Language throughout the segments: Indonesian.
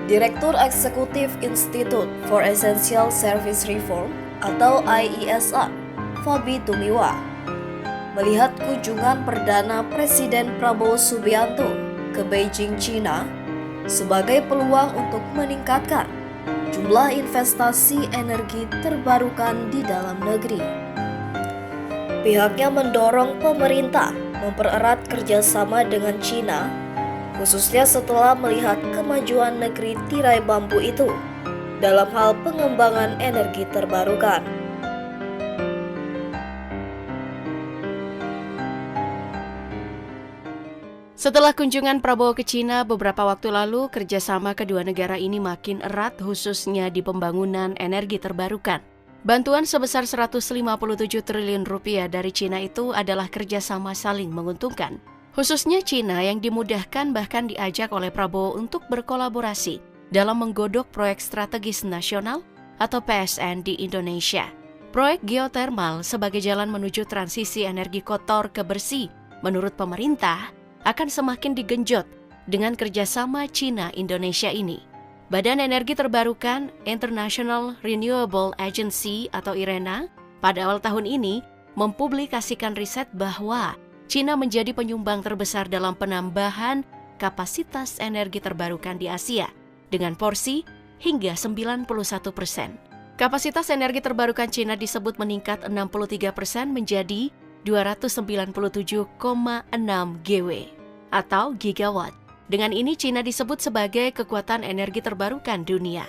Direktur Eksekutif Institute for Essential Service Reform atau IESR, Fabi Tumiwa, melihat kunjungan perdana Presiden Prabowo Subianto ke Beijing, China sebagai peluang untuk meningkatkan jumlah investasi energi terbarukan di dalam negeri. Pihaknya mendorong pemerintah mempererat kerjasama dengan China, khususnya setelah melihat kemajuan negeri tirai bambu itu dalam hal pengembangan energi terbarukan. Setelah kunjungan Prabowo ke China beberapa waktu lalu, kerjasama kedua negara ini makin erat khususnya di pembangunan energi terbarukan. Bantuan sebesar 157 triliun rupiah dari China itu adalah kerjasama saling menguntungkan. Khususnya China yang dimudahkan bahkan diajak oleh Prabowo untuk berkolaborasi dalam menggodok proyek strategis nasional atau PSN di Indonesia. Proyek geotermal sebagai jalan menuju transisi energi kotor ke bersih menurut pemerintah akan semakin digenjot dengan kerjasama China-Indonesia ini. Badan Energi Terbarukan International Renewable Agency atau IRENA pada awal tahun ini mempublikasikan riset bahwa China menjadi penyumbang terbesar dalam penambahan kapasitas energi terbarukan di Asia dengan porsi hingga 91%. Kapasitas energi terbarukan China disebut meningkat 63% menjadi 297,6 GW atau gigawatt. Dengan ini China disebut sebagai kekuatan energi terbarukan dunia.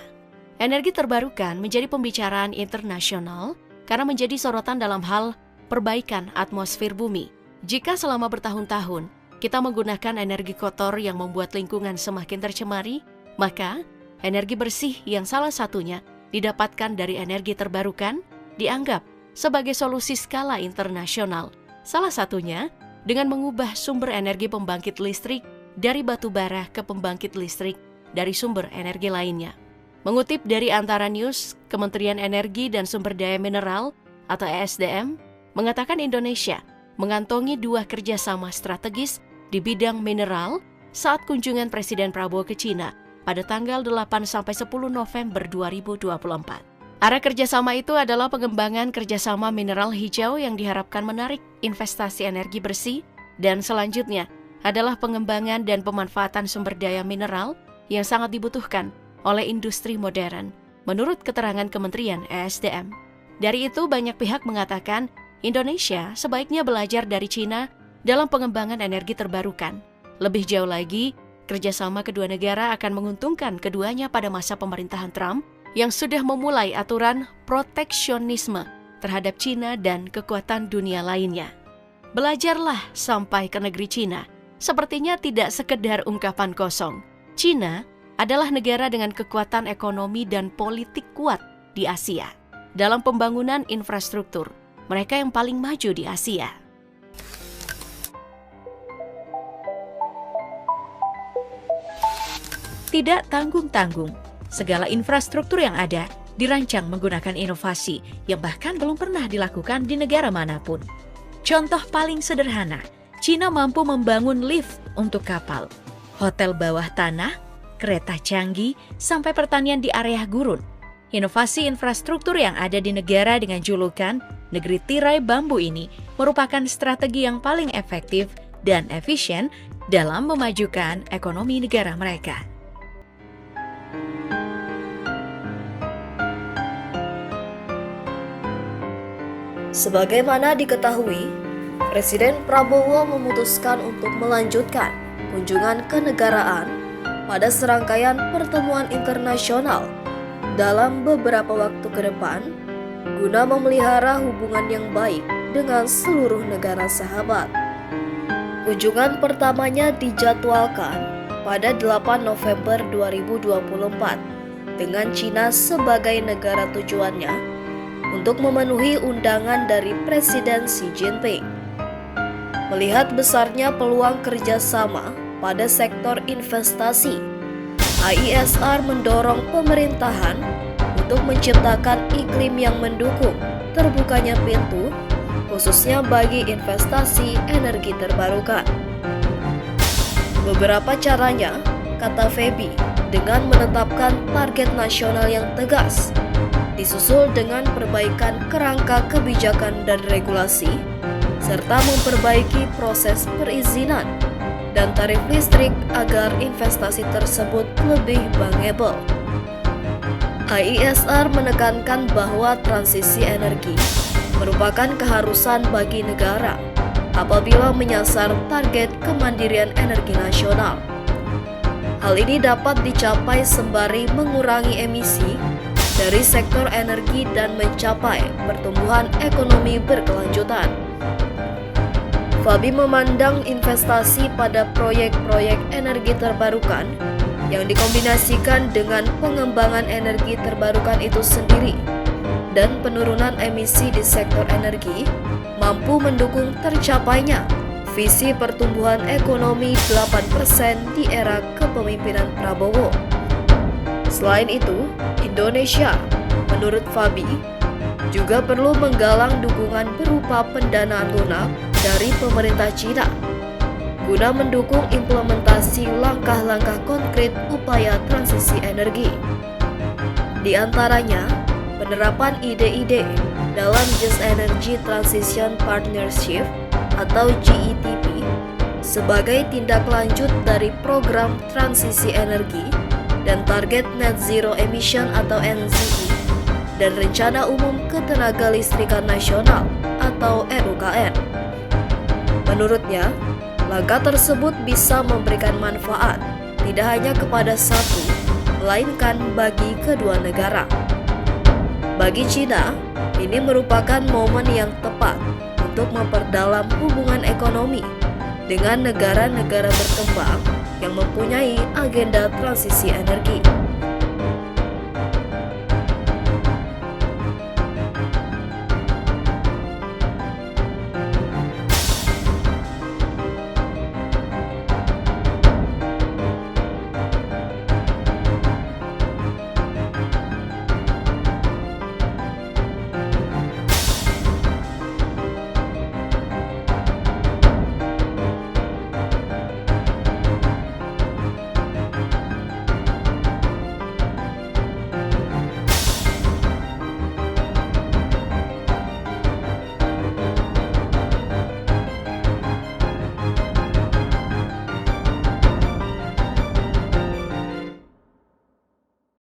Energi terbarukan menjadi pembicaraan internasional karena menjadi sorotan dalam hal perbaikan atmosfer bumi. Jika selama bertahun-tahun kita menggunakan energi kotor yang membuat lingkungan semakin tercemari, maka energi bersih yang salah satunya didapatkan dari energi terbarukan dianggap sebagai solusi skala internasional. Salah satunya dengan mengubah sumber energi pembangkit listrik dari batu bara ke pembangkit listrik dari sumber energi lainnya. Mengutip dari Antara News, Kementerian Energi dan Sumber Daya Mineral atau ESDM mengatakan Indonesia mengantongi 2 kerjasama strategis di bidang mineral saat kunjungan Presiden Prabowo ke China pada tanggal 8-10 November 2024. Arah kerjasama itu adalah pengembangan kerjasama mineral hijau yang diharapkan menarik investasi energi bersih dan selanjutnya adalah pengembangan dan pemanfaatan sumber daya mineral yang sangat dibutuhkan oleh industri modern, menurut keterangan Kementerian ESDM. Dari itu, banyak pihak mengatakan Indonesia sebaiknya belajar dari China dalam pengembangan energi terbarukan. Lebih jauh lagi, kerjasama kedua negara akan menguntungkan keduanya pada masa pemerintahan Trump yang sudah memulai aturan proteksionisme terhadap China dan kekuatan dunia lainnya. Belajarlah sampai ke negeri China. Sepertinya tidak sekedar ungkapan kosong. China adalah negara dengan kekuatan ekonomi dan politik kuat di Asia. Dalam pembangunan infrastruktur, mereka yang paling maju di Asia. Tidak tanggung-tanggung, segala infrastruktur yang ada dirancang menggunakan inovasi yang bahkan belum pernah dilakukan di negara manapun. Contoh paling sederhana, China mampu membangun lift untuk kapal, hotel bawah tanah, kereta canggih, sampai pertanian di area gurun. Inovasi infrastruktur yang ada di negara dengan julukan negeri tirai bambu ini merupakan strategi yang paling efektif dan efisien dalam memajukan ekonomi negara mereka. Sebagaimana diketahui, Presiden Prabowo memutuskan untuk melanjutkan kunjungan kenegaraan pada serangkaian pertemuan internasional dalam beberapa waktu ke depan guna memelihara hubungan yang baik dengan seluruh negara sahabat. Kunjungan pertamanya dijadwalkan pada 8 November 2024 dengan China sebagai negara tujuannya untuk memenuhi undangan dari Presiden Xi Jinping. Melihat besarnya peluang kerjasama pada sektor investasi, IESR mendorong pemerintahan untuk menciptakan iklim yang mendukung terbukanya pintu, khususnya bagi investasi energi terbarukan. Beberapa caranya, kata Feby, dengan menetapkan target nasional yang tegas, disusul dengan perbaikan kerangka kebijakan dan regulasi, serta memperbaiki proses perizinan dan tarif listrik agar investasi tersebut lebih bankable. IESR menekankan bahwa transisi energi merupakan keharusan bagi negara apabila menyasar target kemandirian energi nasional. Hal ini dapat dicapai sembari mengurangi emisi dari sektor energi dan mencapai pertumbuhan ekonomi berkelanjutan. Fabi memandang investasi pada proyek-proyek energi terbarukan yang dikombinasikan dengan pengembangan energi terbarukan itu sendiri dan penurunan emisi di sektor energi mampu mendukung tercapainya visi pertumbuhan ekonomi 8% di era kepemimpinan Prabowo. Selain itu, Indonesia, menurut Fabi, juga perlu menggalang dukungan berupa pendanaan lunak dari pemerintah Cina guna mendukung implementasi langkah-langkah konkret upaya transisi energi. Di antaranya, penerapan ide-ide dalam Just Energy Transition Partnership atau GETP sebagai tindak lanjut dari program transisi energi dan target Net Zero Emission atau NZE dan Rencana Umum Ketenagalistrikan Nasional atau RUKN. Menurutnya, langkah tersebut bisa memberikan manfaat tidak hanya kepada satu, melainkan bagi kedua negara. Bagi Cina, ini merupakan momen yang tepat untuk memperdalam hubungan ekonomi dengan negara-negara berkembang yang mempunyai agenda transisi energi.